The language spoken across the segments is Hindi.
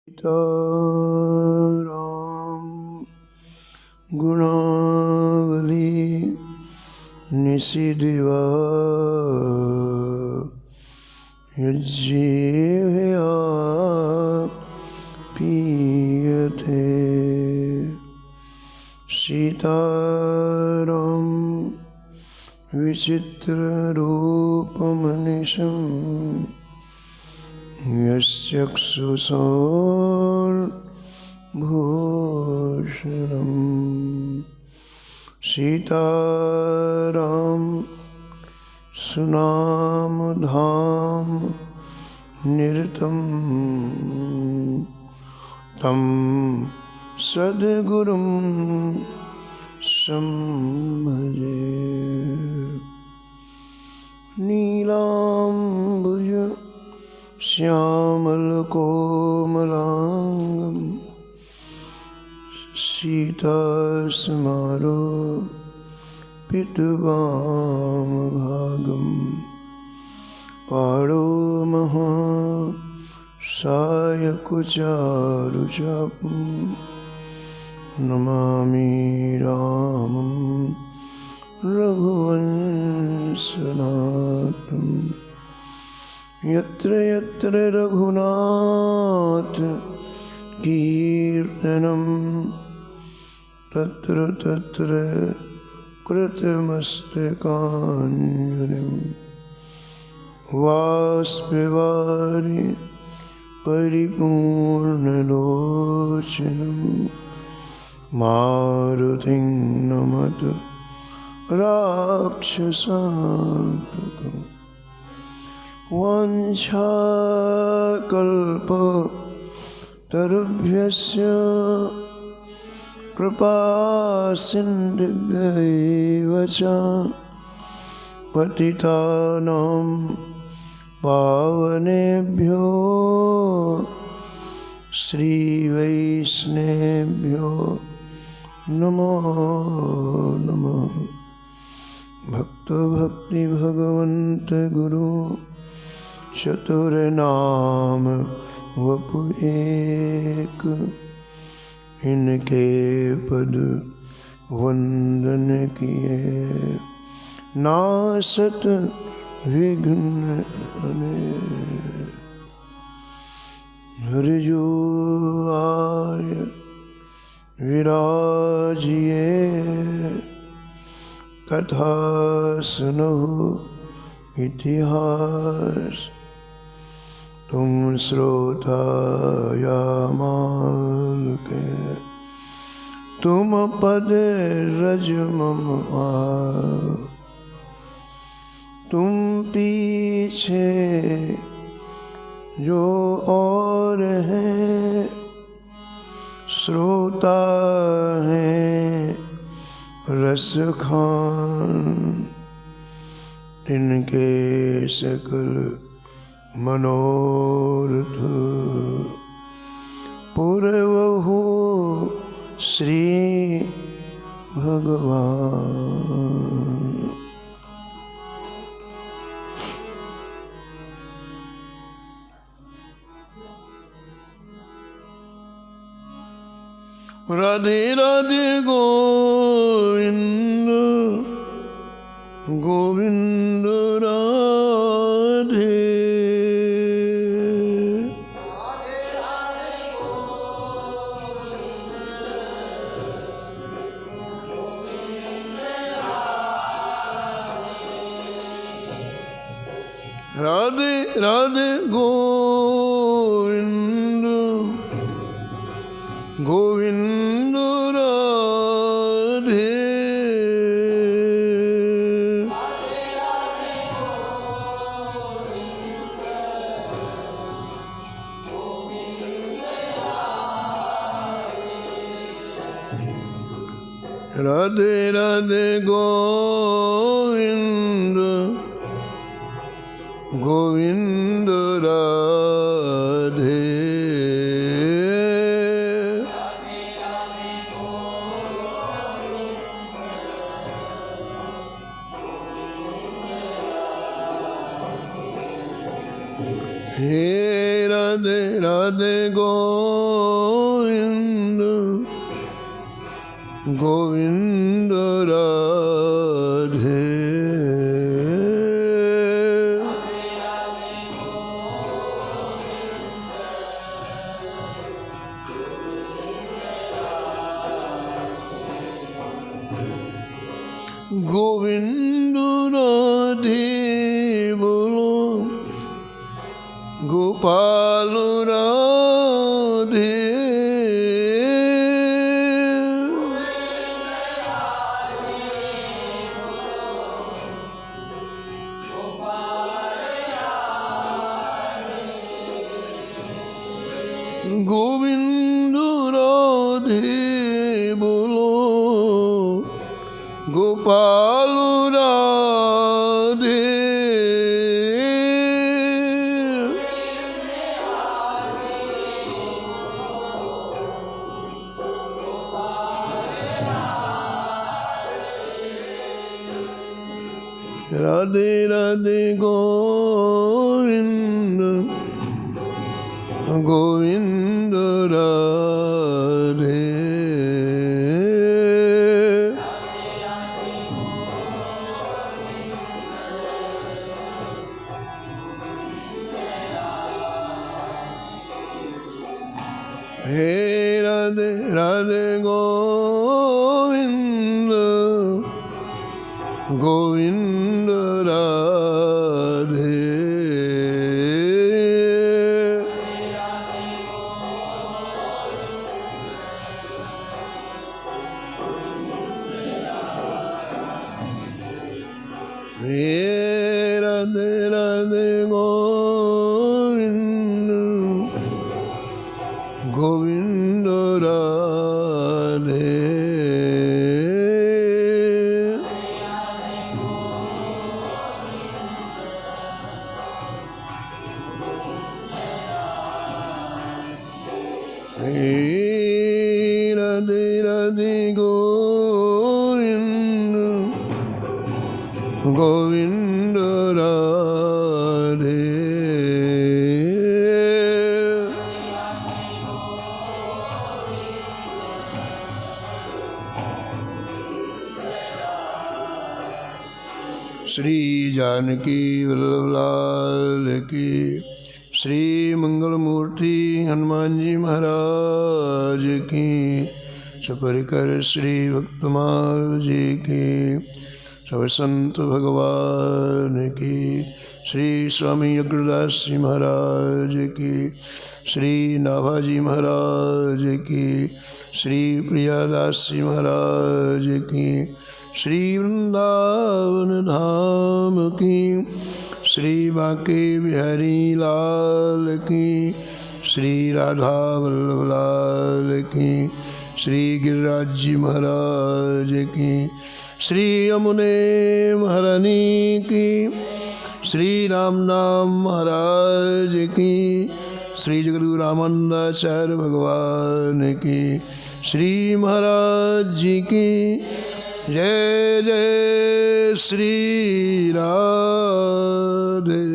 सीताराम गुणावली निशिदिवा यज्जीवया पीयते। सीताराम विचित्ररूपमनिशं यश्चक्षुषोर्भूषणम्। सीताराम सुनामधाम निरतं तं सद्गुरुं संभजे। नीलाम्बुज श्यामलकोमलांगं सीतास्मारोपितवामभागं पाणो महासायकुचारुचापं नमामि रामं रघुवंशनाथम्। यत्र यत्र रघुनाथ कीर्तनं तत्र तत्र कृतमस्तकाञ्जलिं वाष्पवारि परिपूर्णलोचनं मारुतिं नमत राक्षसान्तकम्। वाञ्छाकल्पतरुभ्यश्च कृपासिन्धुभ्यैव च पतितानां पावनेभ्यो श्रीवैष्णवेभ्यो नमो नमः। भक्तो भक्ति भगवन्त गुरु चतुर्नाम वपु एक। इनके पद वंदन किए नासत विघ्न अनेक। हरिजो आय विराजिए कथा सुनो इतिहास। तुम श्रोता या माल के तुम पद रज मम आए। तुम पीछे जो और है श्रोता है रस खान। तिनके सकल मनोरथ पूरवहु श्री भगवान। राधे राधे गोविंद गोविंद राधे। राधे राधे गोविंद गोविंद राधे। राधे राधे गोविंद गोविंद राधे। हे राधे राधे गोविंद गोविंद गोविंद राधे गोविंद राधे बोलो गोपाल राधे गोविंद राधे बोलो गोपाल राधे राधे राधे गोविंद गोविंद राधे हे राधे राधे गोविंद गोविंद राधे हे राधे राधे गोविंद गोविंद राधे हे राधे राधे गोविंद गोविंद राधे श्री जानकी वल्लभ लाल की श्री मंगल मूर्ति हनुमान जी महाराज की सपरिकर श्री भक्तमाल जी की सब संत भगवान की श्री स्वामी अग्रदास जी महाराज की श्री नाभाजी महाराज की श्री प्रियादास जी महाराज की श्री वृंदावन धाम की श्री बांके बिहारी लाल की श्री राधा वल्लभ लाल की श्री गिरिराज जी महाराज की श्री यमुने महारानी की श्री राम नाम महाराज की श्री जगद्गुरु रामानंदाचार्य भगवान की श्री महाराज जी की जय जय श्री राधे।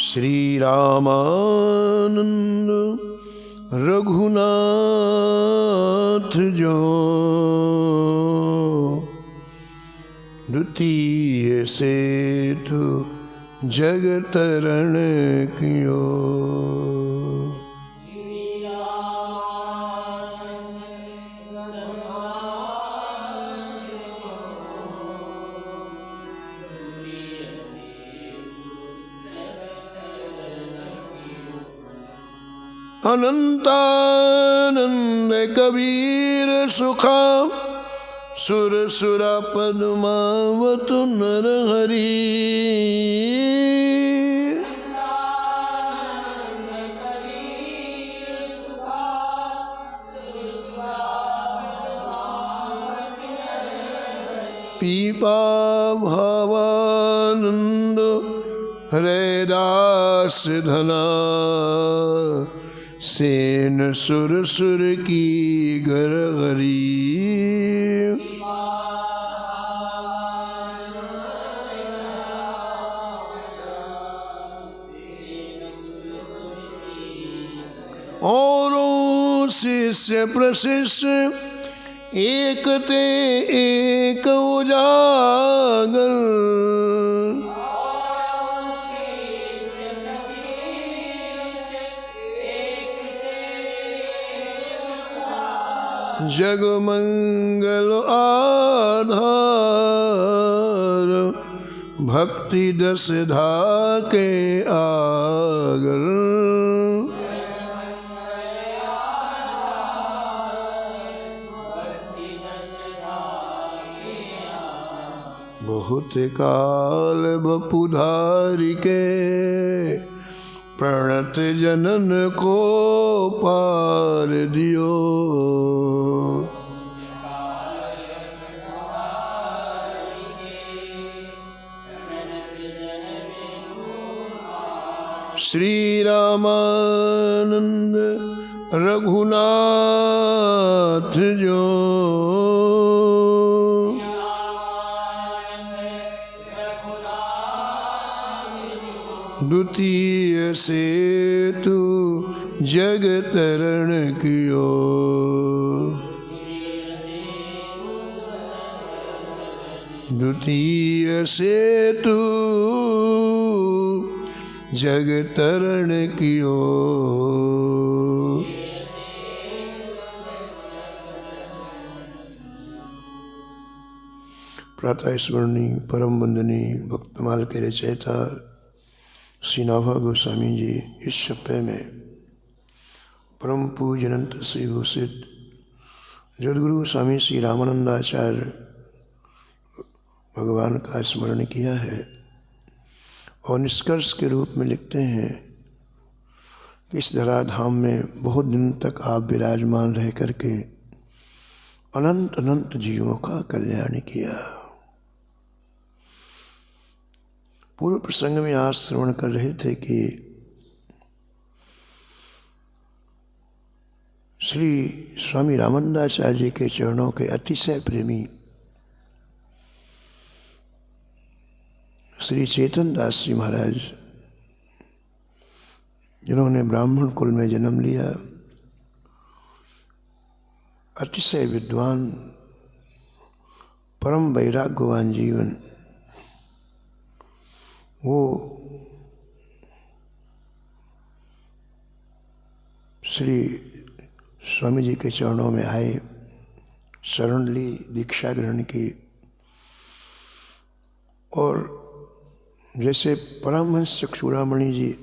श्री रामानंद रघुनाथ जो द्वितीय सेतु जगतरण कियो अनंतानंद कबीर सुखा सुर सुरा पद्मावत नर हरि पीपा भावानंद हरे दास धना सेन सुर सुर की गरगरी। औरों शिष्य प्रशिष्य एक ते एक उजागर। जग मंगल आधार भक्ति दस धा के आगर। बहुत काल बपुधारी के प्रणत जनन को पार दियो। श्री रामानंद रघुनाथ जो द्वितीय सेतु जग तरण कियो। द्वितीय सेतु जग तरण कियो। प्रातः स्मरणी परम वंदनी भक्तमाल के रचयिता श्री नाभा गोस्वामी जी इस सप्ताह में परम पूजनंत श्री भूषित जगद्गुरु स्वामी श्री रामानंदाचार्य भगवान का स्मरण किया है और निष्कर्ष के रूप में लिखते हैं कि इस धराधाम में बहुत दिन तक आप विराजमान रह करके अनंत अनंत जीवों का कल्याण किया। पूर्व प्रसंग में आज श्रवण कर रहे थे कि श्री स्वामी रामानंदाचार्य जी के चरणों के अतिशय प्रेमी श्री चेतन दास जी महाराज, जिन्होंने ब्राह्मण कुल में जन्म लिया, अतिशय विद्वान परम वैराग्यवान जीवन, वो श्री स्वामी जी के चरणों में आए, शरण ली, दीक्षा ग्रहण की और जैसे परमहंस चक्षुरामणि जी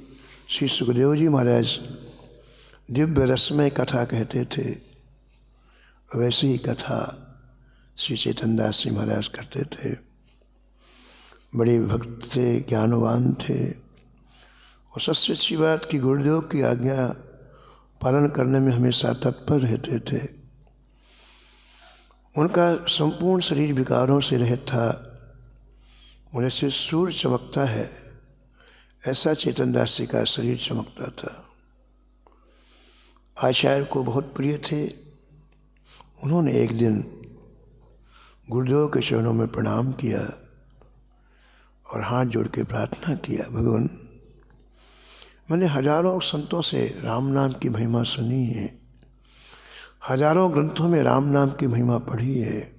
श्री सुखदेव जी महाराज दिव्य रसमय कथा कहते थे, वैसी ही कथा श्री चेतन दास जी महाराज करते थे। बड़े भक्त थे, ज्ञानवान थे और सबसे अच्छी बात कि गुरुदेव की आज्ञा पालन करने में हमेशा तत्पर रहते थे। उनका संपूर्ण शरीर विकारों से रहित था। जैसे सूर्य चमकता है ऐसा चेतन दास जी का शरीर चमकता था। आचार्य को बहुत प्रिय थे। उन्होंने एक दिन गुरुदेव के चरणों में प्रणाम किया और हाथ जोड़ के प्रार्थना किया, भगवान मैंने हजारों संतों से राम नाम की महिमा सुनी है, हजारों ग्रंथों में राम नाम की महिमा पढ़ी है,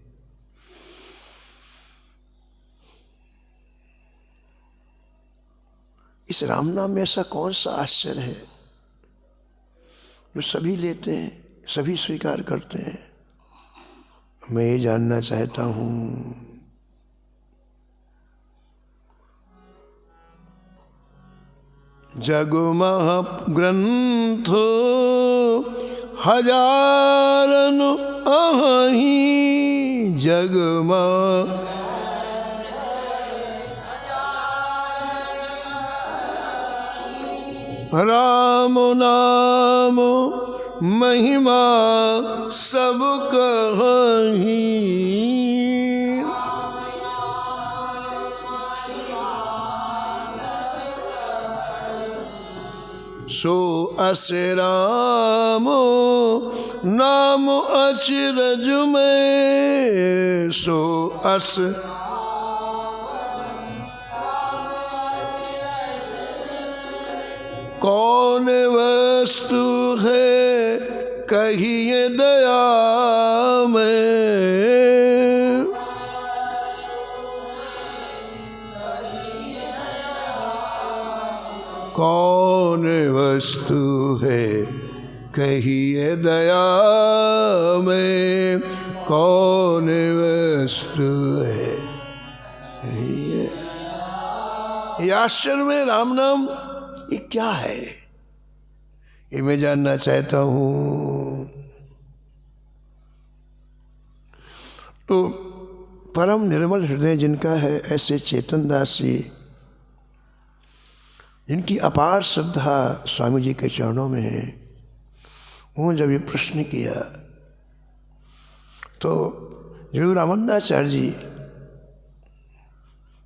इस राम नाम में ऐसा कौन सा आश्चर्य है जो सभी लेते हैं, सभी स्वीकार करते हैं। मैं ये जानना चाहता हूँ जग महाग्रंथ हजारन अहि जग राम नाम महिमा सब कहीं। सो अस राम नाम अचरज में, सो अस कौन वस्तु है कहिए दया में, कौन वस्तु है कहिए दया में, कौन वस्तु है कहिए। ये आश्चर्य में राम नाम ये क्या है, ये मैं जानना चाहता हूँ। तो परम निर्मल हृदय जिनका है, ऐसे चेतन दास जी जिनकी अपार श्रद्धा स्वामी जी के चरणों में है, उन्होंने जब ये प्रश्न किया तो जो रामानंदाचार्य जी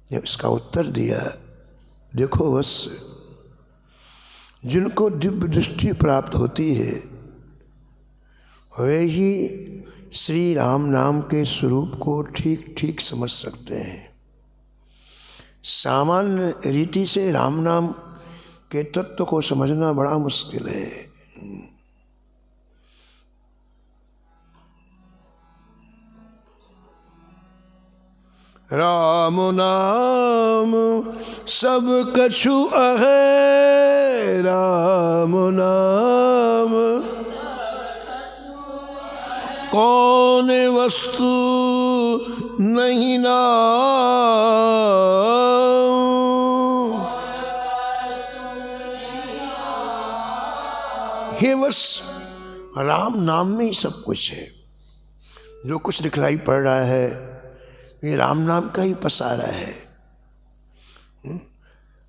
ने इसका उत्तर दिया, देखो बस जिनको दिव्य दृष्टि प्राप्त होती है वे ही श्री राम नाम के स्वरूप को ठीक ठीक समझ सकते हैं। सामान्य रीति से राम नाम के तत्व को समझना बड़ा मुश्किल है। राम नाम सब कछु अहै, राम नाम कौन वस्तु नहीं नाम, हे बस राम नाम में ही सब कुछ है। जो कुछ दिखलाई पड़ रहा है ये राम नाम का ही पसारा है।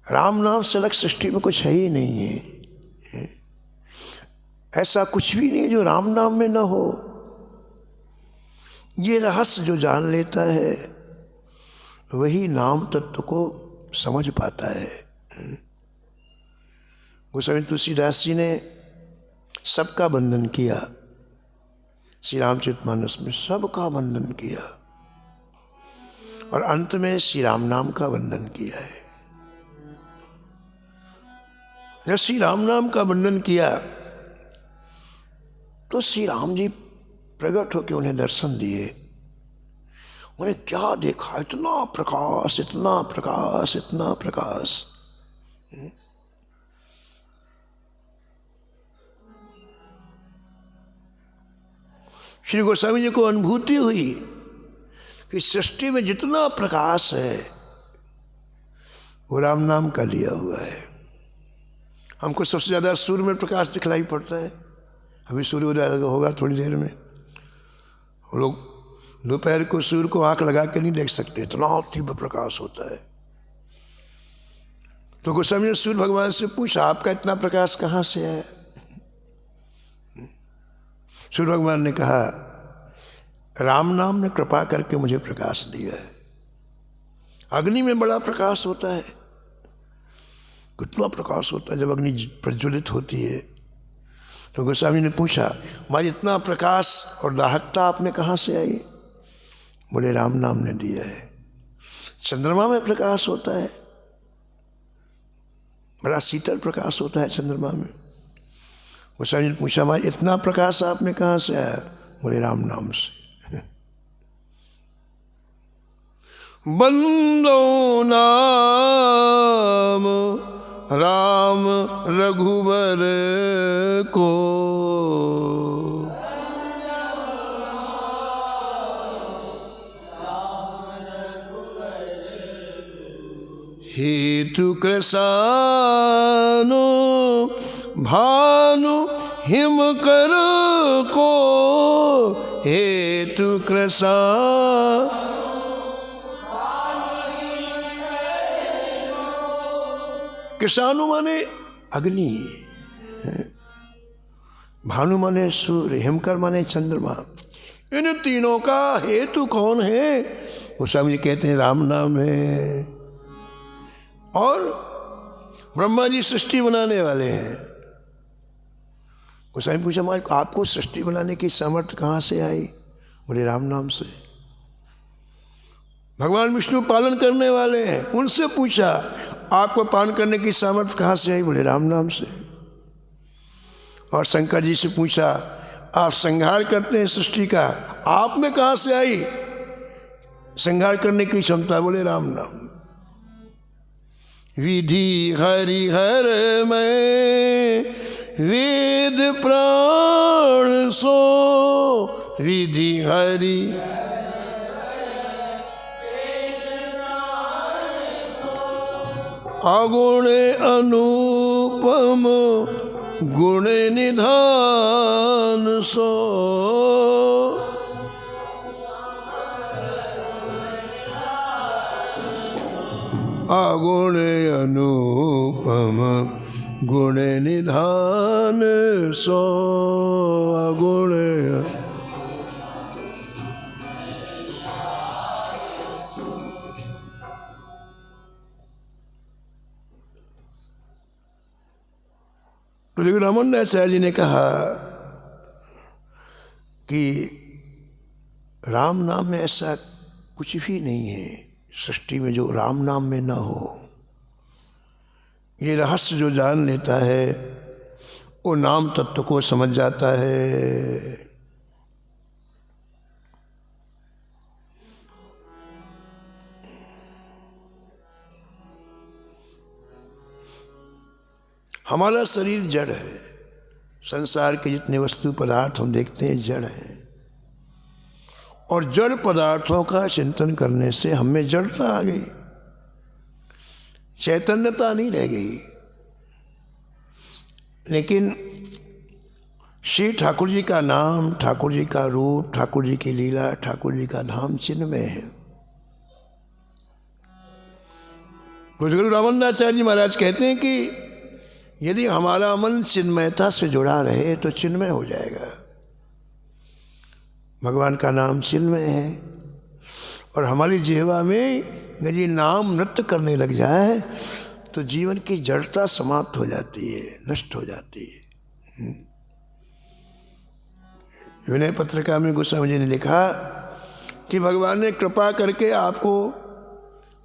राम नाम से अलग सृष्टि में कुछ है ही नहीं है। ऐसा कुछ भी नहीं जो राम नाम में न हो। ये रहस्य जो जान लेता है वही नाम तत्व को समझ पाता है। गोस्वामी तुलसीदास जी ने सबका वंदन किया, श्री रामचरितमानस में सबका वंदन किया और अंत में श्री राम नाम का वंदन किया है। जब श्री राम नाम का वंदन किया तो श्री राम जी प्रकट होकर उन्हें दर्शन दिए। उन्हें क्या देखा, इतना प्रकाश, इतना प्रकाश, इतना प्रकाश। श्री गोस्वामी जी को अनुभूति हुई कि सृष्टि में जितना प्रकाश है वो राम नाम का लिया हुआ है। हमको सबसे ज़्यादा सूर्य में प्रकाश दिखलाई पड़ता है। अभी सूर्य उदय होगा थोड़ी देर में। वो लोग दोपहर को सूर्य को आंख लगा के नहीं देख सकते, इतना तीव्र प्रकाश होता है। तो गोस्वामी ने सूर्य भगवान से पूछा, आपका इतना प्रकाश कहाँ से है? सूर्य भगवान ने कहा, राम नाम ने कृपा करके मुझे प्रकाश दिया है। अग्नि में बड़ा प्रकाश होता है, कितना प्रकाश होता है जब अग्नि प्रज्वलित होती है। तो गोस्वामी ने पूछा, भाई इतना प्रकाश और दाहकता आपने कहाँ से आई? बोले राम नाम ने दिया है। चंद्रमा में प्रकाश होता है, बड़ा शीतल प्रकाश होता है चंद्रमा में। गोस्वामी ने पूछा, भाई इतना प्रकाश आपने कहाँ से आया? बोले राम नाम से। बंदो नाम राम रघुवर को, हेतु कृसानो भानु हिम कर को, हेतु कृसा कृषाणु माने अग्नि, भानु माने सूर्य, हिमकर माने चंद्रमा। इन तीनों का हेतु कौन है? गोस्वामी जी कहते हैं राम नाम है। और ब्रह्मा जी सृष्टि बनाने वाले हैं, गोसाई पूछा महाराज आपको सृष्टि बनाने की सामर्थ्य कहाँ से आई? बोले राम नाम से। भगवान विष्णु पालन करने वाले हैं, उनसे पूछा आपको पालन करने की सामर्थ्य कहाँ से आई? बोले राम नाम से। और शंकर जी से पूछा आप संहार करते हैं सृष्टि का, आप में कहाँ से आई संहार करने की क्षमता? बोले राम नाम। विधि हरिहर में वेद प्राण सो, विधि हरि अगुण अनुपम गुण निधान सो, अगुण अनुपम गुण निधान सो, अगुण। तो रामानंद आचार्य जी ने कहा कि राम नाम में ऐसा कुछ भी नहीं है सृष्टि में जो राम नाम में न हो। ये रहस्य जो जान लेता है वो नाम तत्व को समझ जाता है। हमारा शरीर जड़ है, संसार के जितने वस्तु पदार्थ हम देखते हैं जड़ हैं, और जड़ पदार्थों का चिंतन करने से हमें जड़ता आ गई, चैतन्यता नहीं रह गई। लेकिन श्री ठाकुर जी का नाम, ठाकुर जी का रूप, ठाकुर जी की लीला, ठाकुर जी का धाम चिन्मय है। गुरु रामानंदाचार्य जी महाराज कहते हैं कि यदि हमारा मन चिन्मयता से जुड़ा रहे तो चिन्मय हो जाएगा। भगवान का नाम चिन्मय है, और हमारी जिह्वा में यदि नाम नृत्य करने लग जाए तो जीवन की जड़ता समाप्त हो जाती है, नष्ट हो जाती है। विनय पत्रिका में गोस्वामी जी ने लिखा कि भगवान ने कृपा करके आपको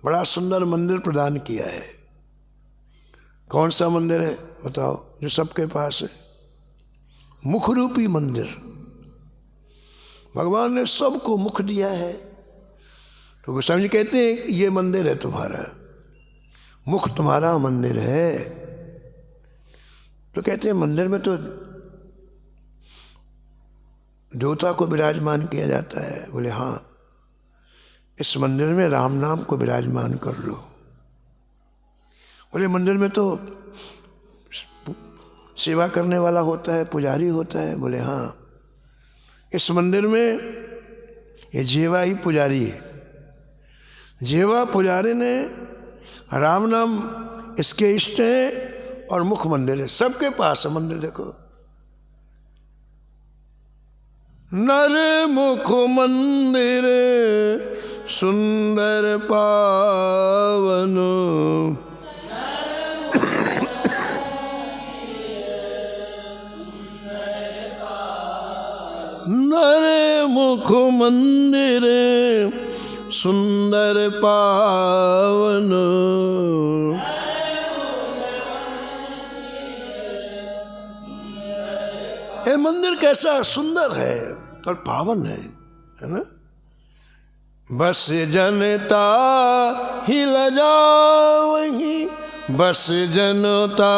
बड़ा सुंदर मंदिर प्रदान किया है। कौन सा मंदिर है बताओ जो सबके पास है? मुख रूपी मंदिर। भगवान ने सबको मुख दिया है। तो गोस्वामी जी कहते हैं ये मंदिर है तुम्हारा, मुख तुम्हारा मंदिर है। तो कहते हैं मंदिर में तो देवता को विराजमान किया जाता है। बोले हाँ, इस मंदिर में राम नाम को विराजमान कर लो। बोले मंदिर में तो सेवा करने वाला होता है, पुजारी होता है। बोले हाँ, इस मंदिर में ये जीवा ही पुजारी है। जीवा पुजारी ने राम नाम इसके इष्ट है, और मुख मंदिर है, सबके पास है मंदिर। देखो नर मुख मंदिर सुंदर पावन, नर मुख मंदिर सुंदर पावन, ये मंदिर कैसा सुंदर है और पावन है ना। बस जनता ही लजावही, बस जनता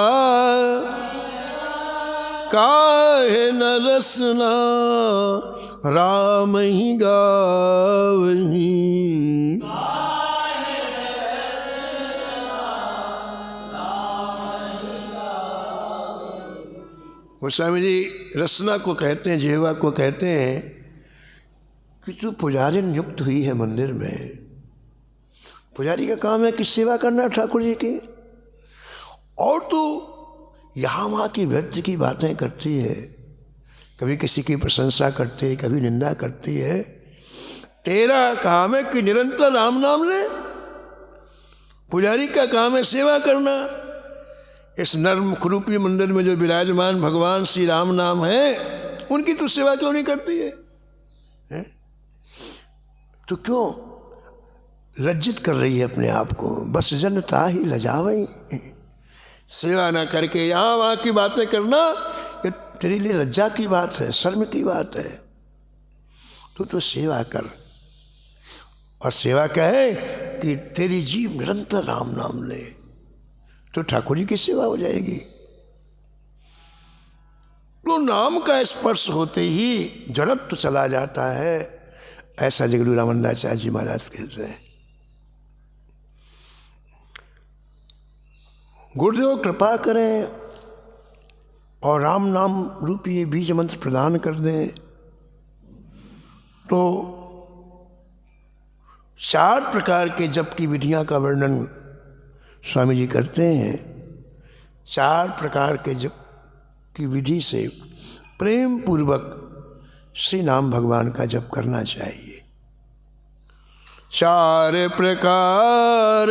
काहे न रसना राम ही गावही। गोस्वामी जी रसना को कहते हैं, जिह्वा को कहते हैं कि तू पुजारी नियुक्त हुई है मंदिर में। पुजारी का काम है कि सेवा करना ठाकुर जी की, और तू यहाँ वहाँ की व्यर्थ की बातें करती है, कभी किसी की प्रशंसा करती है, कभी निंदा करती है। तेरा काम है कि निरंतर राम नाम ले। पुजारी का काम है सेवा करना। इस नर्म रूपी मंदिर में जो विराजमान भगवान श्री राम नाम है, उनकी तू सेवा क्यों नहीं करती है? तो क्यों लज्जित कर रही है अपने आप को? बस जनता ही लजावई, सेवा ना करके यहाँ वहाँ की बातें करना ये तेरे लिए लज्जा की बात है, शर्म की बात है। तो सेवा कर, और सेवा क्या है कि तेरी जीव निरंतर राम नाम ले, तो ठाकुर जी की सेवा हो जाएगी। तो नाम का स्पर्श होते ही जड़त्व तो चला जाता है, ऐसा जगद्गुरु रामानंदाचार्य जी महाराज कहते हैं। गुरुदेव कृपा करें और राम नाम रूपी ये बीज मंत्र प्रदान कर दें, तो 4 प्रकार के जप की विधियां का वर्णन स्वामी जी करते हैं। 4 प्रकार के जप की विधि से प्रेम पूर्वक श्री नाम भगवान का जप करना चाहिए। 4 प्रकार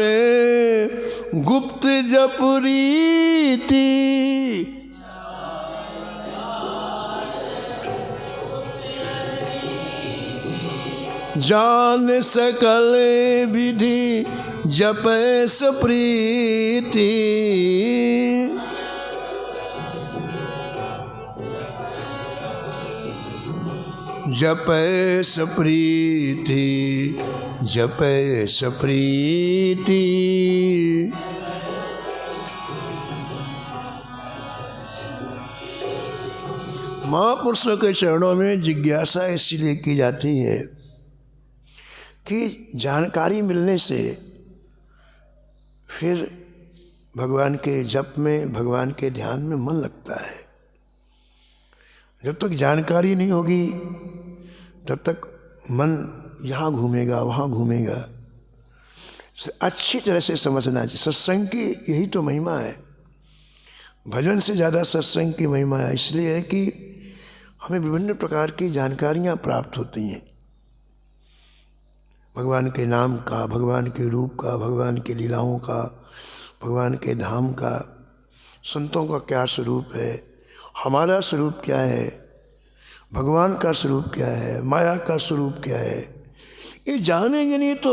गुप्त जप रीति, जान सकल विधि जपै सप्रीति, जपै सप्रीति, जपै सप्रीति। महापुरुषों के चरणों में जिज्ञासा इसलिए की जाती है कि जानकारी मिलने से फिर भगवान के जप में, भगवान के ध्यान में मन लगता है। जब तक जानकारी नहीं होगी तब तक मन यहाँ घूमेगा, वहाँ घूमेगा। अच्छी तरह से समझना चाहिए। सत्संग की यही तो महिमा है, भजन से ज़्यादा सत्संग की महिमा है। इसलिए है कि हमें विभिन्न प्रकार की जानकारियाँ प्राप्त होती हैं, भगवान के नाम का, भगवान के रूप का, भगवान की लीलाओं का, भगवान के धाम का, संतों का क्या स्वरूप है, हमारा स्वरूप क्या है, भगवान का स्वरूप क्या है, माया का स्वरूप क्या है। ये जानेंगे नहीं तो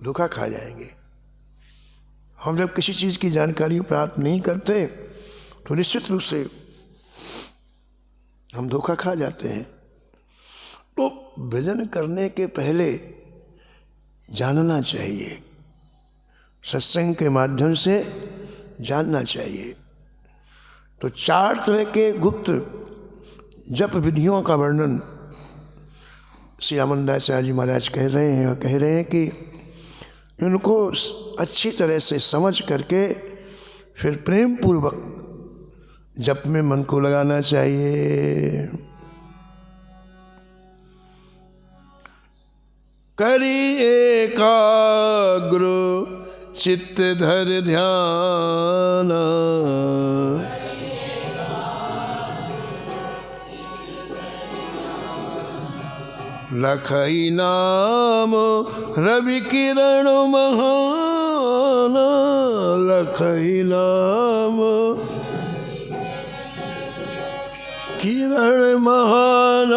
धोखा खा जाएंगे। हम जब किसी चीज़ की जानकारी प्राप्त नहीं करते तो निश्चित रूप से हम धोखा खा जाते हैं। तो भजन करने के पहले जानना चाहिए, सत्संग के माध्यम से जानना चाहिए। तो 4 तरह के गुप्त जप विधियों का वर्णन श्री रामानंदाचार्य जी महाराज कह रहे हैं, और कह रहे हैं कि इनको अच्छी तरह से समझ करके फिर प्रेम पूर्वक जप में मन को लगाना चाहिए। करी एकाग्र चित्त धर ध्यान, लखई नाम रवि किरण महान, लखई नाम किरण महान,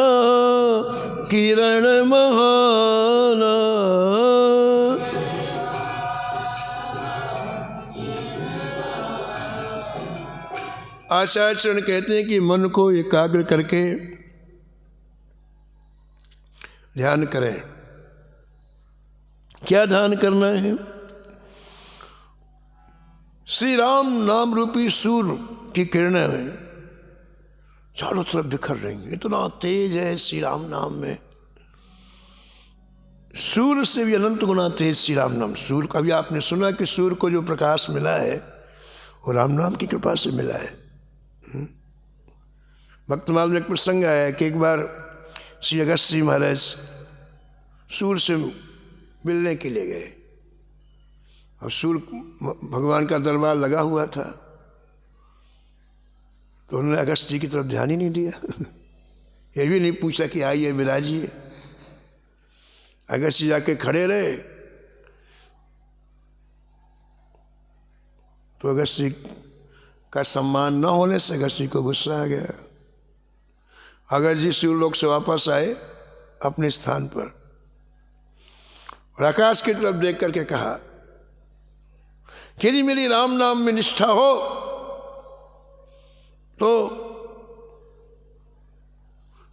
किरण महान। आचार्य कहते हैं कि मन को एकाग्र करके ध्यान करें। क्या ध्यान करना है? श्री राम नाम रूपी सूर्य की किरणें चारों तरफ बिखर रही हैं। इतना तेज है श्री राम नाम में, सूर्य से भी अनंत गुना तेज श्री राम नाम। सूर्य का भी आपने सुना कि सूर्य को जो प्रकाश मिला है वो राम नाम की कृपा से मिला है। भक्तमाल में एक प्रसंग आया कि एक बार श्री अगस्त जी महाराज सूर्य से मिलने के लिए गए, और सूर्य भगवान का दरबार लगा हुआ था, तो उन्होंने अगस्त जी की तरफ ध्यान ही नहीं दिया। ये भी नहीं पूछा कि आइए विराजिए। अगस्त जी जाके खड़े रहे, तो अगस्त जी का सम्मान न होने से अगस्त्य को गुस्सा आ गया। अगस्त्य जी शिवलोक से वापस आए अपने स्थान पर और आकाश की तरफ देख करके कहा कि यदि मेरी राम नाम में निष्ठा हो तो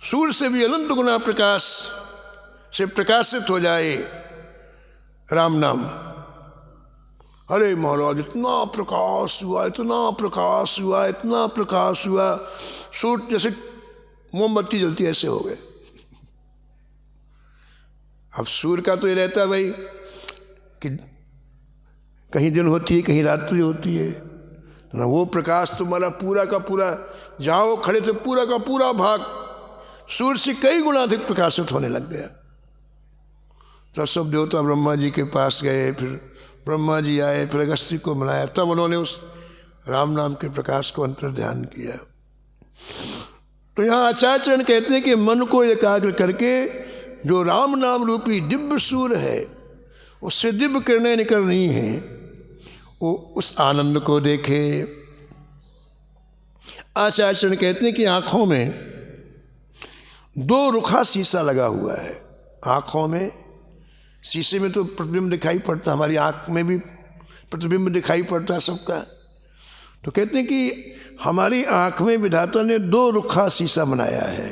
सूर्य से भी अनंत गुना प्रकाश से प्रकाशित हो जाए राम नाम। अरे महाराज, इतना प्रकाश हुआ, इतना प्रकाश हुआ, इतना प्रकाश हुआ, सूर्य जैसे मोमबत्ती जलती ऐसे हो गए। अब सूर्य का तो ये रहता है भाई कि कहीं दिन होती है, कहीं रात्रि होती है ना। वो प्रकाश तुम्हारा पूरा का पूरा, जाओ खड़े थे, पूरा का पूरा भाग सूर्य से कई गुना अधिक प्रकाशित होने लग गया। तो सब देवता ब्रह्मा जी के पास गए, फिर ब्रह्मा जी आए, फिर अगस्त्य को मनाया, तब उन्होंने उस राम नाम के प्रकाश को अंतर ध्यान किया। तो यहाँ आचार्यचरण कहते हैं कि मन को एकाग्र करके जो राम नाम रूपी दिव्य सूर्य है उससे दिव्य किरणें निकल रही हैं, वो उस आनंद को देखे। आचार्यचरण कहते हैं कि आंखों में दो रुखा शीशा लगा हुआ है। आंखों में, शीशे में तो प्रतिबिंब दिखाई पड़ता, हमारी आंख में भी प्रतिबिंब दिखाई पड़ता है सबका। तो कहते हैं कि हमारी आंख में विधाता ने दो रुखा शीशा बनाया है।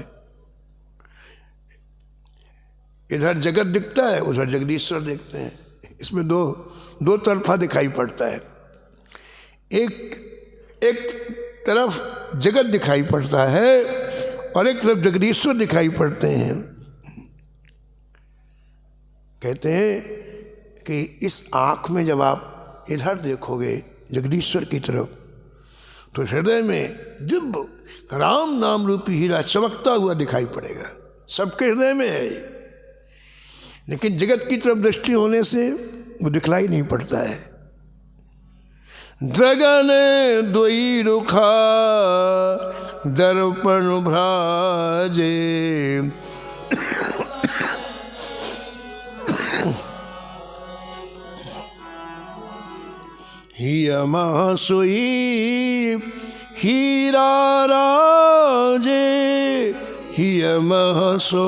इधर जगत दिखता है, उधर जगदीश्वर देखते हैं। इसमें दो तरफा दिखाई पड़ता है। एक तरफ जगत दिखाई पड़ता है और एक तरफ जगदीश्वर दिखाई पड़ते हैं। कहते हैं कि इस आँख में जब आप इधर देखोगे जगदीश्वर की तरफ, तो हृदय में दिव्य राम नाम रूपी हीरा चमकता हुआ दिखाई पड़ेगा। सबके हृदय में है, लेकिन जगत की तरफ दृष्टि होने से वो दिखलाई नहीं पड़ता है। जगन दोई रुखा दर्पण भ्राजे, हियमा सोई हीरा राजे, हियमा सो।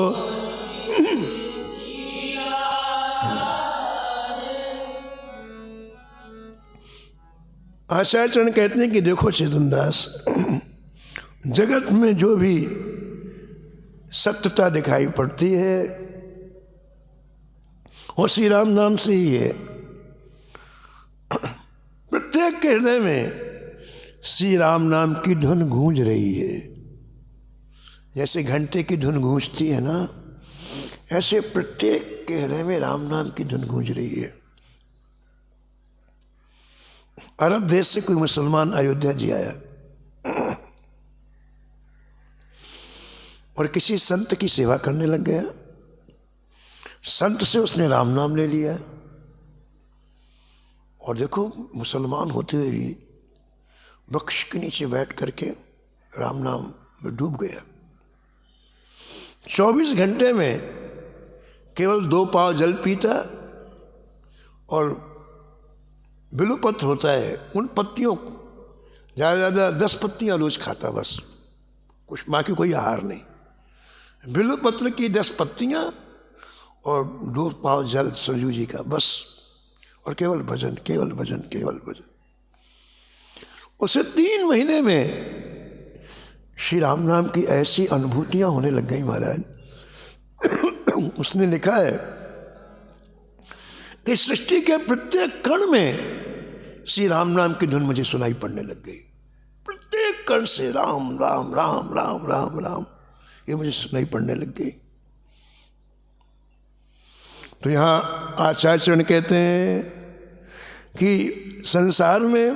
आचार्यचरण कहते हैं कि देखो चेतनदास, जगत में जो भी सत्यता दिखाई पड़ती है वो श्री राम नाम से ही है। प्रत्येक के हृदय में श्री राम नाम की धुन गूंज रही है। जैसे घंटे की धुन गूंजती है ना, ऐसे प्रत्येक के हृदय में राम नाम की धुन गूंज रही है। अरब देश से कोई मुसलमान अयोध्या जी आया और किसी संत की सेवा करने लग गया। संत से उसने राम नाम ले लिया और देखो मुसलमान होते हुए भी वृक्ष के नीचे बैठ करके राम नाम में डूब गया। 24 घंटे में केवल 2 पाव जल पीता और बिल्वपत्र होता है, उन पत्तियों ज़्यादा से ज़्यादा 10 पत्तियाँ रोज खाता, बस कुछ बाकी कोई आहार नहीं। बिल्वपत्र की 10 पत्तियाँ और 2 पाव जल सरयू जी का, बस। और केवल भजन, केवल भजन, केवल भजन। उसे 3 महीने में श्री राम नाम की ऐसी अनुभूतियां होने लग गई महाराज। उसने लिखा है कि सृष्टि के प्रत्येक कण में श्री राम नाम की धुन मुझे सुनाई पड़ने लग गई। प्रत्येक कण से राम राम राम राम राम राम ये मुझे सुनाई पड़ने लग गई। तो यहाँ आचार्यचरण कहते हैं कि संसार में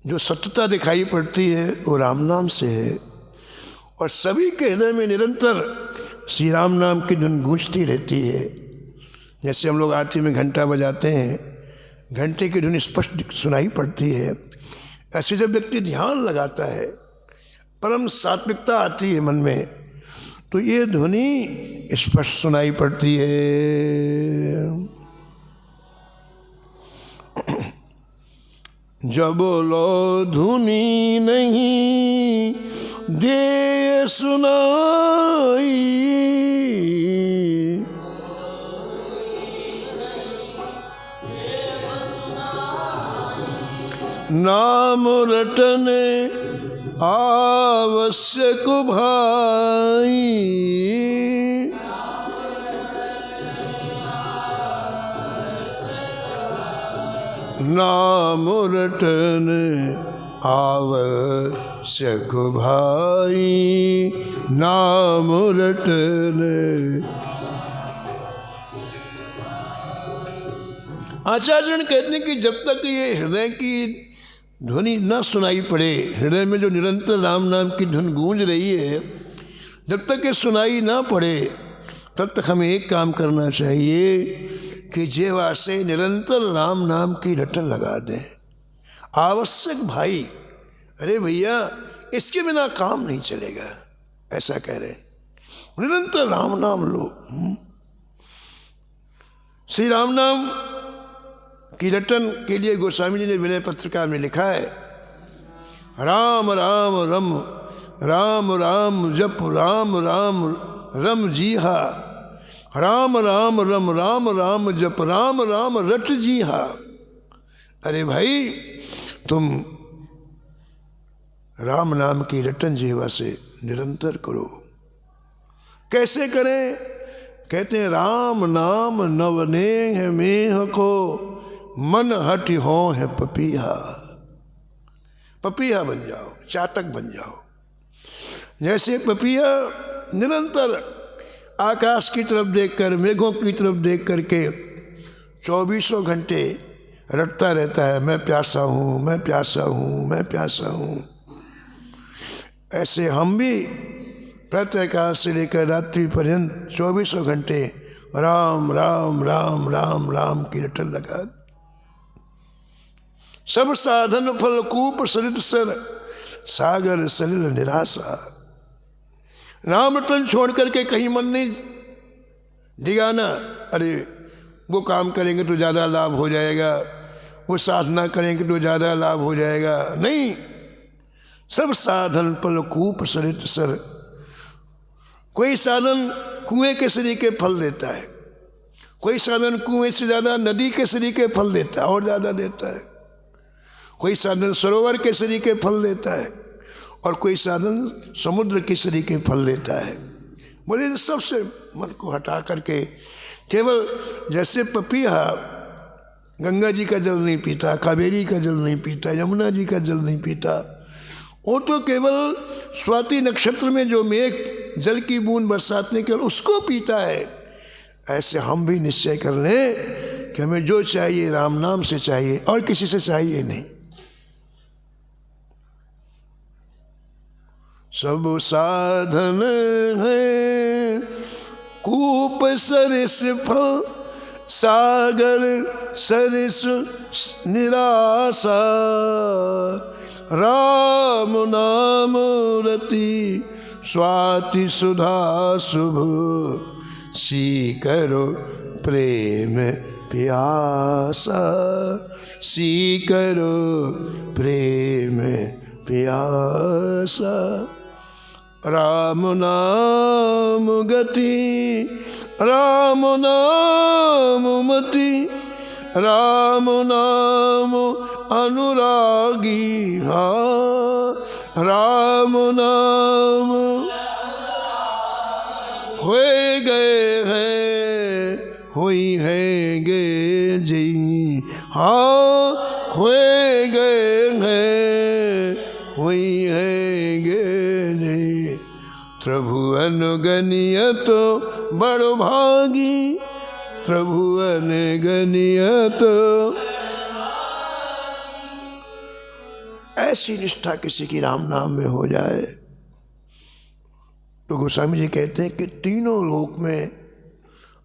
जो सत्यता दिखाई पड़ती है वो राम नाम से है और सभी के हृदय में निरंतर श्री राम नाम की धुन गूंजती रहती है। जैसे हम लोग आरती में घंटा बजाते हैं, घंटे की धुन स्पष्ट सुनाई पड़ती है। ऐसे जब व्यक्ति ध्यान लगाता है, परम सात्विकता आती है मन में, तो ये ध्वनि स्पष्ट सुनाई पड़ती है। जब लो धुनी नहीं दे सुनाई, नाम रटने आवश्यक भाई, नाम रटने आवश्यक भाई, नाम रटने। आचार्य कहते हैं कि जब तक ये हृदय की ध्वनि न सुनाई पड़े, हृदय में जो निरंतर राम नाम की धुन गूंज रही है, जब तक ये सुनाई ना पड़े तब तक हमें एक काम करना चाहिए कि जेवा से निरंतर राम नाम की रटन लगा दें। आवश्यक भाई, अरे भैया इसके बिना काम नहीं चलेगा, ऐसा कह रहे। निरंतर राम नाम लो। श्री राम नाम की रटन के लिए गोस्वामी जी ने विनय पत्रिका में लिखा है, राम राम रम, राम राम जप, राम राम रम जीहा, राम राम रम, राम राम जप, राम राम रट जीहा। अरे भाई तुम राम नाम की रटन जीवा से निरंतर करो। कैसे करें? कहते हैं राम नाम नवनेह मेह को मन हट हो है पपीहा। पपीहा बन जाओ, चातक बन जाओ। जैसे पपीहा निरंतर आकाश की तरफ देखकर, मेघों की तरफ देख करके 24 घंटे रटता रहता है, मैं प्यासा हूँ, मैं प्यासा हूँ, मैं प्यासा हूँ। ऐसे हम भी प्रातःकाल से लेकर रात्रि पर्यंत 24 घंटे राम राम राम राम राम की रटन लगा। सब साधन फल कूप सरित सर, सागर सलिल निराशा। नाम रटन छोड़ करके कहीं मन नहीं दिगाना। अरे वो काम करेंगे तो ज़्यादा लाभ हो जाएगा, वो साधना करेंगे तो ज़्यादा लाभ हो जाएगा। नहीं, सब साधन फल कूप सरित सर। कोई साधन कुएं के सरीके फल देता है, कोई साधन कुएं से ज़्यादा नदी के सरीके फल देता है और ज़्यादा देता है। कोई साधन सरोवर के सरीके फल देता है और कोई साधन समुद्र के सरीके फल देता है। बोले सबसे मन को हटा करके केवल जैसे पपीहा गंगा जी का जल नहीं पीता, कावेरी का जल नहीं पीता, यमुना जी का जल नहीं पीता, वो तो केवल स्वाति नक्षत्र में जो मेघ जल की बूंद बरसातने केवल उसको पीता है। ऐसे हम भी निश्चय कर लें कि हमें जो चाहिए राम नाम से चाहिए और किसी से चाहिए नहीं। सब साधन है कूप सरिस फल, सागर सरिस निराशा। राम नाम रति स्वाति सुधा शुभ, सी करो प्रेम प्यासा, सी करो प्रेम प्यासा। राम नाम गति, राम नाम मति, राम नाम अनुरागी। हाँ, राम नाम होए गए हैं, हुई है गे जी। हाँ, होए गए हैं, हुई है गे जी। प्रभु अनुगनिय तो बड़ भागी, प्रभु अनुगनिय तो। ऐसी निष्ठा किसी की राम नाम में हो जाए तो गोस्वामी जी कहते हैं कि तीनों लोक में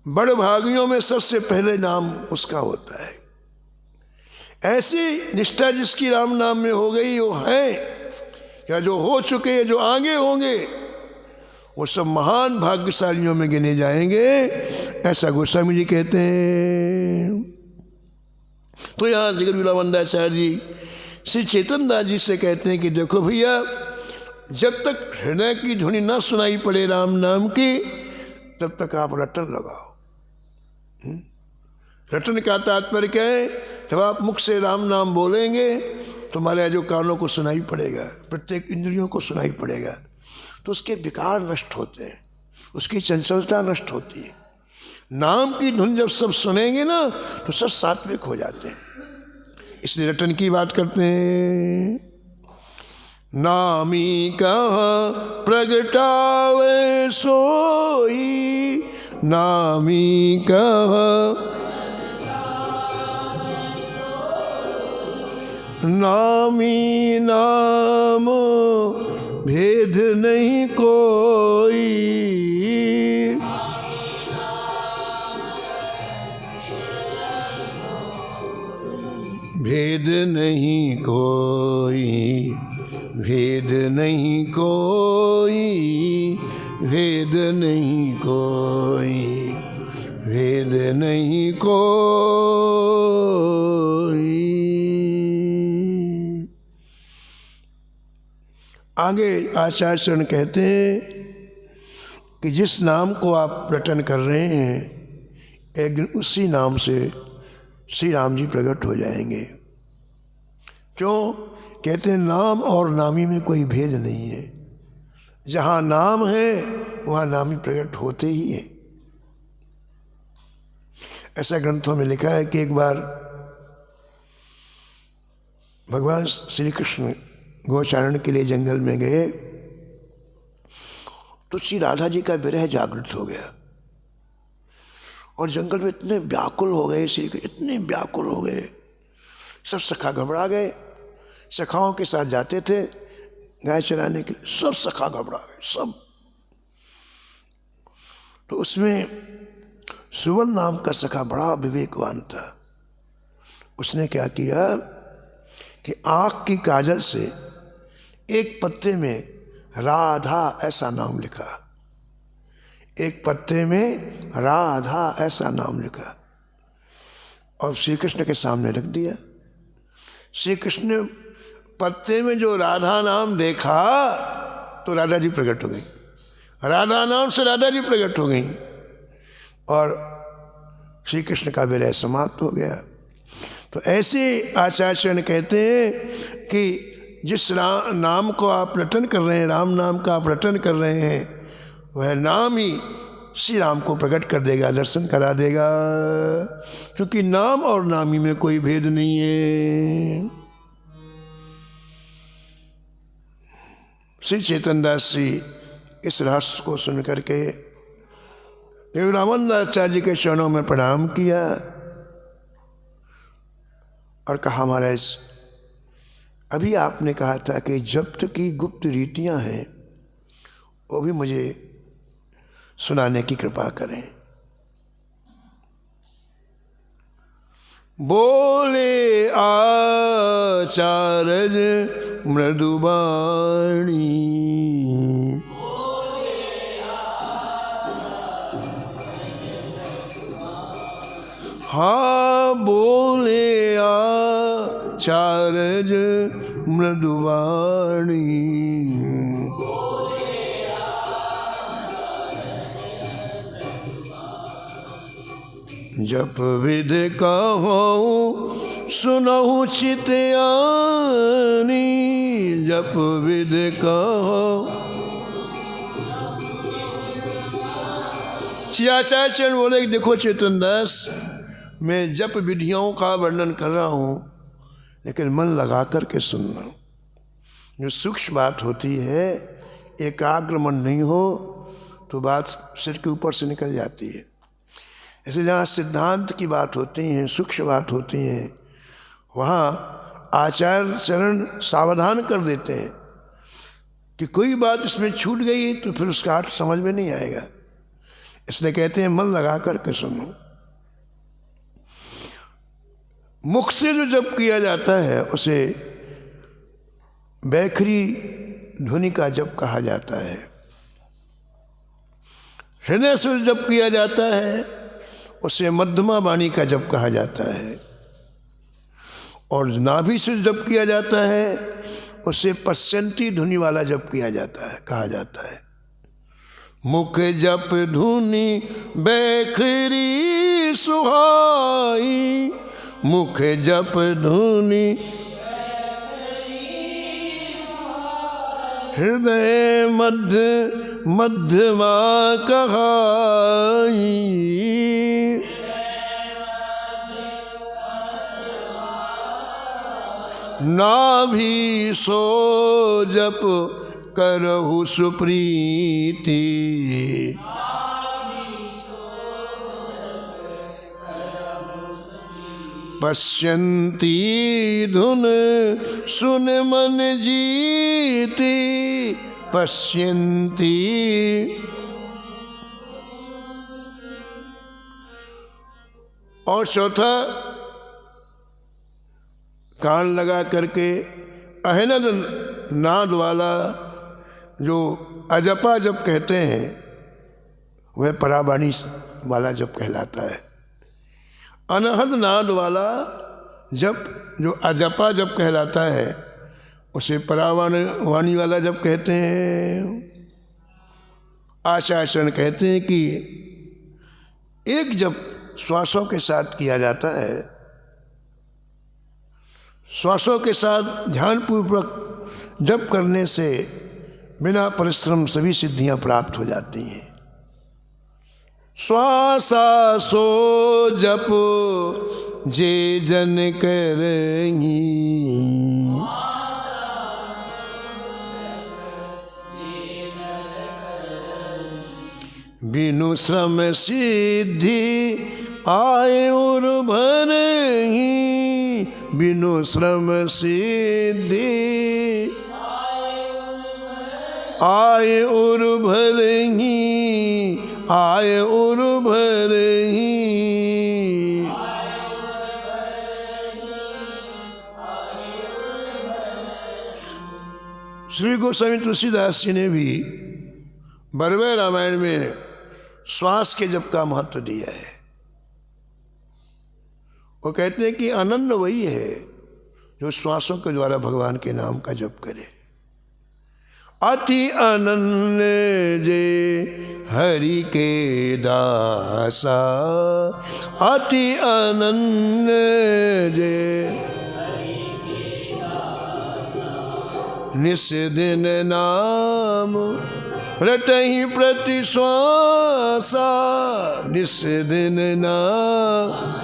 बड़ भागियों में सबसे पहले नाम उसका होता है। ऐसी निष्ठा जिसकी राम नाम में हो गई, वो है या जो हो चुके, जो आगे होंगे, वो सब महान भाग्यशालियों में गिने जाएंगे, ऐसा गोस्वामी जी कहते हैं। तो यहाँ जगत विलावंदाचार्य जी श्री चेतन दास जी से कहते हैं कि देखो भैया, जब तक हृदय की ध्वनि ना सुनाई पड़े राम नाम की, तब तक आप रटन लगाओ। रटन का तात्पर्य क्या है? जब आप मुख से राम नाम बोलेंगे तुम्हारे जो कानों को सुनाई पड़ेगा, प्रत्येक इंद्रियों को सुनाई पड़ेगा, तो उसके विकार नष्ट होते हैं, उसकी चंचलता नष्ट होती है। नाम की धुन जब सब सुनेंगे ना तो सब सात्विक हो जाते हैं। इसलिए रटन की बात करते हैं। नामी कहाँ प्रगटावे सोई, नामी कहाँ नामी नाम भेद नहीं कोई, भेद नहीं कोई, भेद नहीं कोई, भेद नहीं कोई, भेद नहीं कोई। आगे आचार्य चरण कहते हैं कि जिस नाम को आप रटन कर रहे हैं, एक दिन उसी नाम से श्री राम जी प्रकट हो जाएंगे। क्यों? कहते हैं नाम और नामी में कोई भेद नहीं है। जहाँ नाम है वहाँ नामी प्रकट होते ही हैं। ऐसा ग्रंथों में लिखा है कि एक बार भगवान श्री कृष्ण गोचारण के लिए जंगल में गए तो श्री राधा जी का विरह जागृत हो गया और जंगल में इतने व्याकुल हो गए, श्री इतने व्याकुल हो गए, सब सखा घबरा गए। सखाओं के साथ जाते थे गाय चराने के लिए, सब सखा घबरा गए सब। तो उसमें सुवन नाम का सखा बड़ा विवेकवान था। उसने क्या किया कि आँख की काजल से एक पत्ते में राधा ऐसा नाम लिखा, एक पत्ते में राधा ऐसा नाम लिखा और श्री कृष्ण के सामने रख दिया। श्री कृष्ण ने पत्ते में जो राधा नाम देखा तो राधा जी प्रकट हो गई, राधा नाम से राधा जी प्रकट हो गई और श्री कृष्ण का विरह समाप्त हो गया। तो ऐसे आचार्य कहते हैं कि जिस नाम को आप रटन कर रहे हैं, राम नाम का आप रटन कर रहे हैं, वह नाम ही श्री राम को प्रकट कर देगा, दर्शन करा देगा, क्योंकि नाम और नामी में कोई भेद नहीं है। श्री चेतन दास जी इस रहस्य को सुन करके रामानंदाचार्य जी के चरणों में प्रणाम किया और कहा, महाराज अभी आपने कहा था कि जब्त की गुप्त रीतियां हैं वो भी मुझे सुनाने की कृपा करें। बोले आचार्य मृदुबाणी, हाँ बोले आचार्य मृदुवाणी, जप विध कहूँ सुनहु चितयानी, जप विध कहूँ। आचार्य बोले देखो चेतन दास, मैं जप विधियों का वर्णन कर रहा हूँ लेकिन मन लगा कर के सुनना। जो सूक्ष्म बात होती है, एकाग्र मन नहीं हो तो बात सिर के ऊपर से निकल जाती है। ऐसे जहाँ सिद्धांत की बात होती है, सूक्ष्म बात होती है, वहाँ आचार्य चरण सावधान कर देते हैं कि कोई बात इसमें छूट गई तो फिर उसका अर्थ समझ में नहीं आएगा। इसलिए कहते हैं मन लगा कर के सुनो। मुख से जो जप किया जाता है उसे बैखरी ध्वनि का जप कहा जाता है। हृदय से जप किया जाता है उसे मध्यमा वाणी का जप कहा जाता है। और नाभि से जप किया जाता है उसे पश्यंती धुनि वाला जप किया जाता है, कहा जाता है। मुख जप धुनि बैखरी सुहाई, मुख जप धुनि हृदय मध्य मध्यमा कहाई, नाभि सो जप करहु सुप्रीति, पश्यंती धुन सुन मन जीती, पश्यंती। और चौथा, कान लगा करके अहनद नाद वाला जो अजपा जप कहते हैं वह पराबाणी वाला जप कहलाता है। अनहद नाद वाला जप जो अजपा जप कहलाता है उसे परावाणी वाला जप कहते हैं। आचार्य कहते हैं कि एक जप श्वासों के साथ किया जाता है, श्वासों के साथ ध्यानपूर्वक जप करने से बिना परिश्रम सभी सिद्धियां प्राप्त हो जाती हैं। श्वासा सो जप जे जन करेंगी, बिनु श्रम सिद्धि आए और भरेंगी, बिनु श्रम सिद्धि आए और भरेंगी, आए और भरेंगी। श्री गोस्वामी तुलसीदास जी ने भी बरवे रामायण में श्वास के जप का महत्व दिया है। वो कहते हैं कि आनंद वही है जो श्वासों के द्वारा भगवान के नाम का जप करे। अति अनन्य जे हरि के दासा, अति अनन्य जे निस दिन नाम रटहि प्रति श्वासा, निस दिन नाम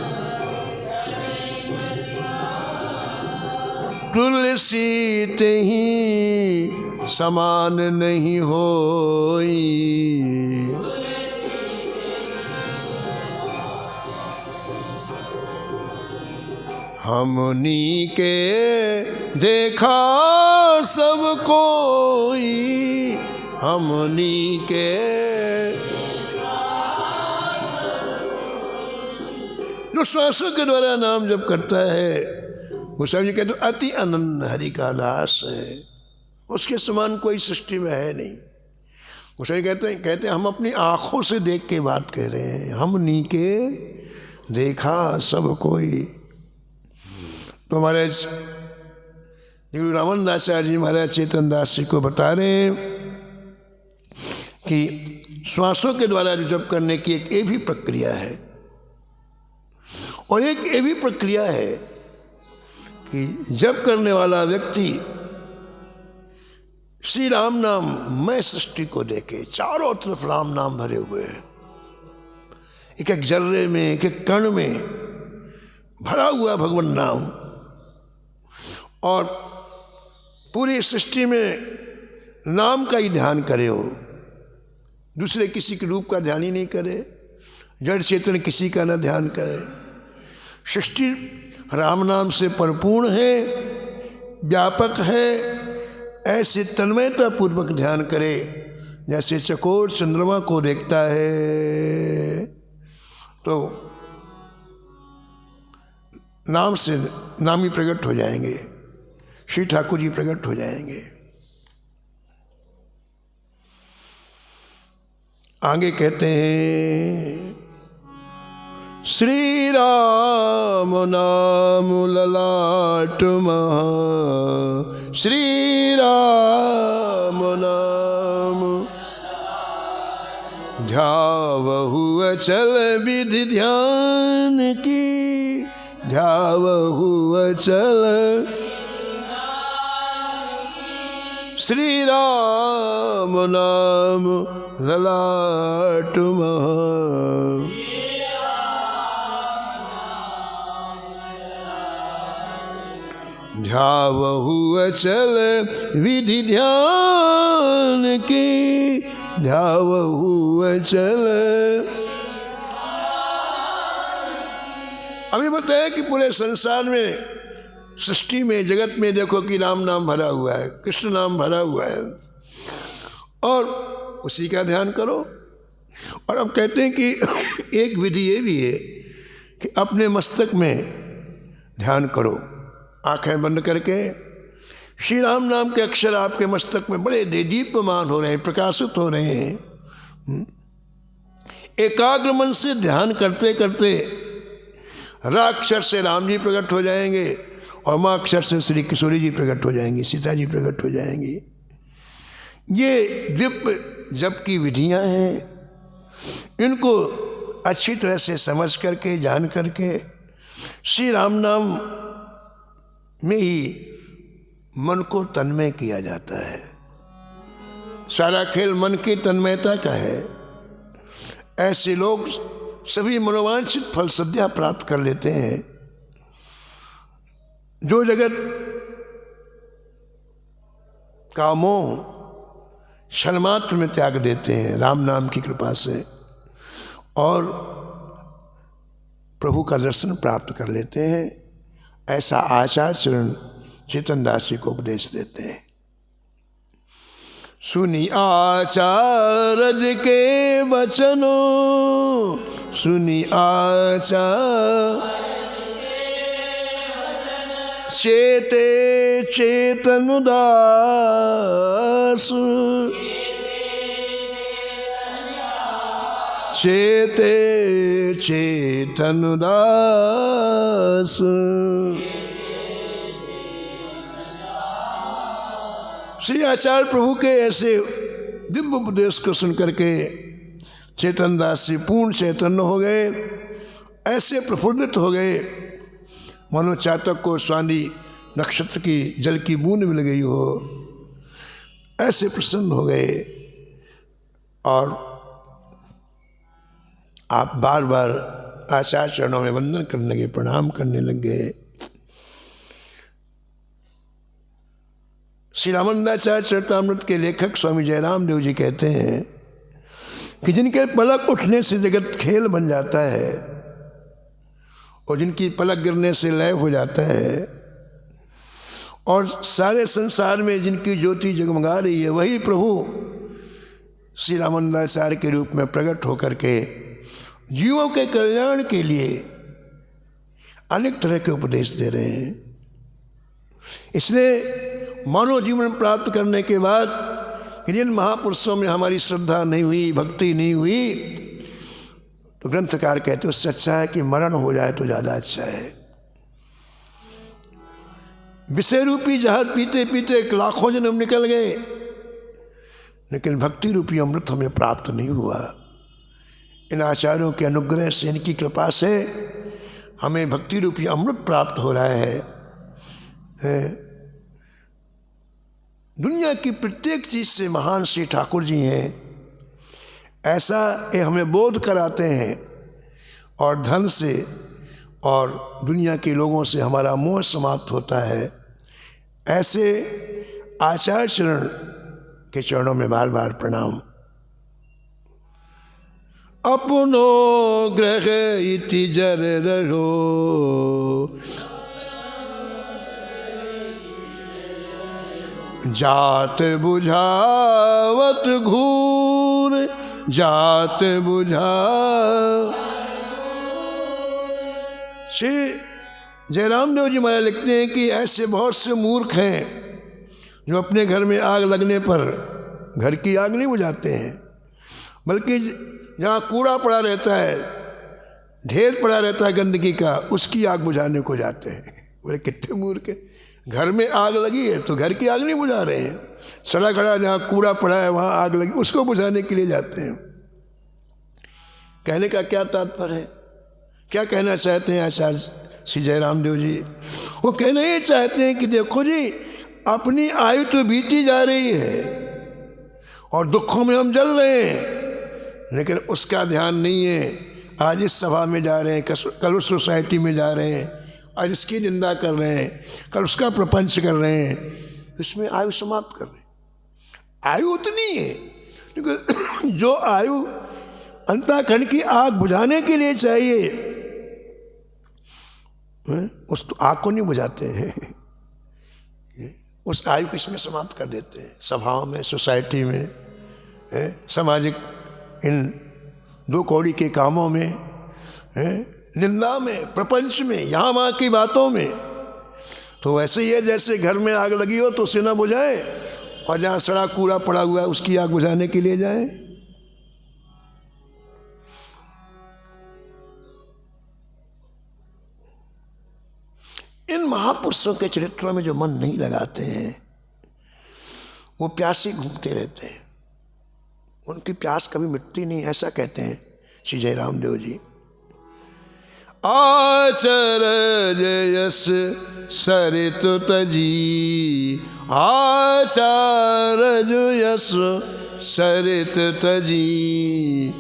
तुलसी तेहि समान नहीं होई, हमनी के देखा सब कोई, हमनी के जो श्वासों के द्वारा नाम जप करता है गोस्वामी जी कहते अति अनंत हरि का दास है, उसके समान कोई सृष्टि में है नहीं। गोस्वामी कहते हैं हम अपनी आँखों से देख के बात कह रहे हैं, हमनी के देखा सब कोई। तो हमारे गुरु रामन दासाचार्य जी महाराज चेतन दास जी को बता रहे हैं कि श्वासों के द्वारा जो जप करने की एक ये भी प्रक्रिया है, और एक ये भी प्रक्रिया है कि जप करने वाला व्यक्ति श्री राम नाम मैं सृष्टि को देखे, चारों तरफ राम नाम भरे हुए हैं, एक एक जर्रे में एक एक कण में भरा हुआ भगवान नाम, और पूरी सृष्टि में नाम का ही ध्यान करे, हो दूसरे किसी के रूप का ध्यान ही नहीं करे, जड़ चेतन किसी का न ध्यान करे। सृष्टि राम नाम से परिपूर्ण है, व्यापक है, ऐसे तन्मयता पूर्वक ध्यान करे जैसे चकोर चंद्रमा को देखता है। तो नाम से नाम ही प्रकट हो जाएंगे, श्री ठाकुर जी प्रकट हो जाएंगे। आगे कहते हैं श्री राम नाम ललाट महा, श्री राम नाम ध्यावहु अचल विधि ध्यान की, ध्यावहु अचल श्री राम नाम ललाट महा। ध्यावहु अचल विधि ध्यान की, ध्यावहु अचल। अभी बताया कि पूरे संसार में, सृष्टि में, जगत में देखो कि राम नाम भरा हुआ है, कृष्ण नाम भरा हुआ है, और उसी का ध्यान करो। और अब कहते हैं कि एक विधि ये भी है कि अपने मस्तक में ध्यान करो, आंखें बंद करके। श्री राम नाम के अक्षर आपके मस्तक में बड़े दीप्यमान हो रहे हैं, प्रकाशित हो रहे हैं। एकाग्र मन से ध्यान करते करते रा अक्षर से राम जी प्रकट हो जाएंगे, और माँ अक्षर से श्री किशोरी जी प्रकट हो जाएंगी, सीता जी प्रकट हो जाएंगी। ये दिव्य जप की विधियाँ हैं, इनको अच्छी तरह से समझ करके, जान करके श्री राम नाम में ही मन को तन्मय किया जाता है। सारा खेल मन की तन्मयता का है। ऐसे लोग सभी मनोवांछित फल सद्या प्राप्त कर लेते हैं। जो जगत का मोह क्षणमात्र में त्याग देते हैं राम नाम की कृपा से, और प्रभु का दर्शन प्राप्त कर लेते हैं, ऐसा आचार्य चरण चेतन दास जी को उपदेश देते हैं। सुनी आचार्य के वचनों, सुनी आचार्य चेते चेतन दास, चेते चेतन दास। श्री आचार्य प्रभु के ऐसे दिव्य उपदेश को सुनकर के चेतन दास जी पूर्ण चैतन्य हो गए, ऐसे प्रफुल्लित हो गए मानो चातक को स्वामी नक्षत्र की जल की बूंद मिल गई हो, ऐसे प्रसन्न हो गए। और आप बार बार आचार्य चरणों में वंदन करने लगे, प्रणाम करने लगे। श्री रामानंदाचार्य चरितामृत के लेखक स्वामी जयराम देव जी कहते हैं कि जिनके पलक उठने से जगत खेल बन जाता है, और जिनकी पलक गिरने से लय हो जाता है, और सारे संसार में जिनकी ज्योति जगमगा रही है, वही प्रभु श्री रामानंदाचार्य के रूप में प्रकट होकर के जीवों के कल्याण के लिए अनेक तरह के उपदेश दे रहे हैं। इसलिए मानव जीवन प्राप्त करने के बाद जिन महापुरुषों में हमारी श्रद्धा नहीं हुई, भक्ति नहीं हुई, तो ग्रंथकार कहते उससे अच्छा है कि मरण हो जाए तो ज़्यादा अच्छा है। विषय रूपी जहर पीते पीते लाखों जन्म निकल गए, लेकिन भक्ति रूपी अमृत हमें प्राप्त नहीं हुआ। इन आचार्यों के अनुग्रह से, इनकी कृपा से हमें भक्ति रूपी अमृत प्राप्त हो रहा है। दुनिया की प्रत्येक चीज़ से महान श्री ठाकुर जी हैं, ऐसा ये हमें बोध कराते हैं। और धन से और दुनिया के लोगों से हमारा मोह समाप्त होता है। ऐसे आचार्य चरण के चरणों में बार बार प्रणाम। अपनो ग्रह इति जर रहो, जात बुझावत घूर, जात बुझा। श्री जयराम देव जी महाराज लिखते हैं कि ऐसे बहुत से मूर्ख हैं जो अपने घर में आग लगने पर घर की आग नहीं बुझाते हैं, बल्कि जहाँ कूड़ा पड़ा रहता है ढेर पड़ा रहता है गंदगी का, उसकी आग बुझाने को जाते हैं। बोले कितने मूर्ख है, घर में आग लगी है तो घर की आग नहीं बुझा रहे हैं, सड़ा खड़ा जहाँ कूड़ा पड़ा है वहाँ आग लगी, उसको बुझाने के लिए जाते हैं। कहने का क्या तात्पर्य है, क्या कहना चाहते हैं आचार्य श्री जयराम देव जी? वो कहना ये चाहते हैं कि देखो जी, अपनी आयु तो बीती जा रही है और दुखों में हम जल रहे हैं, लेकिन उसका ध्यान नहीं है। आज इस सभा में जा रहे हैं, कल उस सोसाइटी में जा रहे हैं, आज इसकी निंदा कर रहे हैं, कल उसका प्रपंच कर रहे हैं, इसमें आयु समाप्त कर रहे हैं। आयु उतनी है, लेकिन जो आयु अंतःकरण की आग बुझाने के लिए चाहिए, उस आग को नहीं बुझाते हैं, उस आयु को इसमें समाप्त कर देते हैं। सभाओं में, सोसाइटी में, सामाजिक इन दो कौड़ी के कामों में, निंदा में, प्रपंच में, यहाँ वहाँ की बातों में। तो वैसे ही है जैसे घर में आग लगी हो तो उसे ना बुझाए, और जहाँ सड़ा कूड़ा पड़ा हुआ है उसकी आग बुझाने के लिए जाए। इन महापुरुषों के चरित्रों में जो मन नहीं लगाते हैं वो प्यासे घूमते रहते हैं, उनकी प्यास कभी मिटती नहीं, ऐसा कहते हैं श्री जयराम देव जी। आचरज यस सरित तजी, आचारज यस सरित तजी,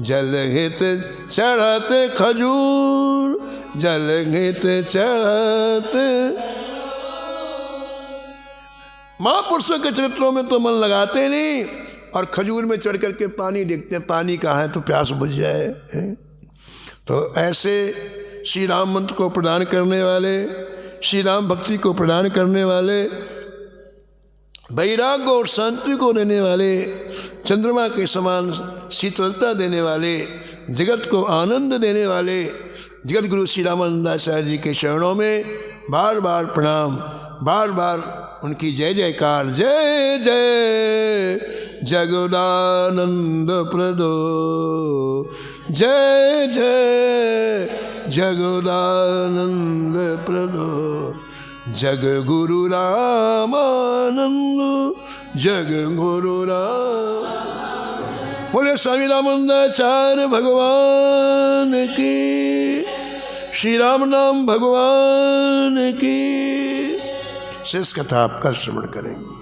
जलहित चढ़त खजूर, जलहित चढ़त। महापुरुषों के चरित्रों में तो मन लगाते नहीं, और खजूर में चढ़ करके पानी देखते हैं, पानी कहाँ है तो प्यास बुझ जाए। तो ऐसे श्री राम मंत्र को प्रदान करने वाले, श्री राम भक्ति को प्रदान करने वाले, वैराग्य और शांति को देने वाले, चंद्रमा के समान शीतलता देने वाले, जगत को आनंद देने वाले जगत गुरु श्री रामानंदाचार्य जी के चरणों में बार बार प्रणाम, बार बार उनकी जय जयकार। जय जय जगदानंद प्रदो, जय जय जगदानंद प्रदो, जग गुरु रामानंद, जग गुरु राम। बोले स्वामी रामानंदाचार्य भगवान की, श्री राम नाम भगवान की। शेष कथा आप कल श्रवण करेंगे।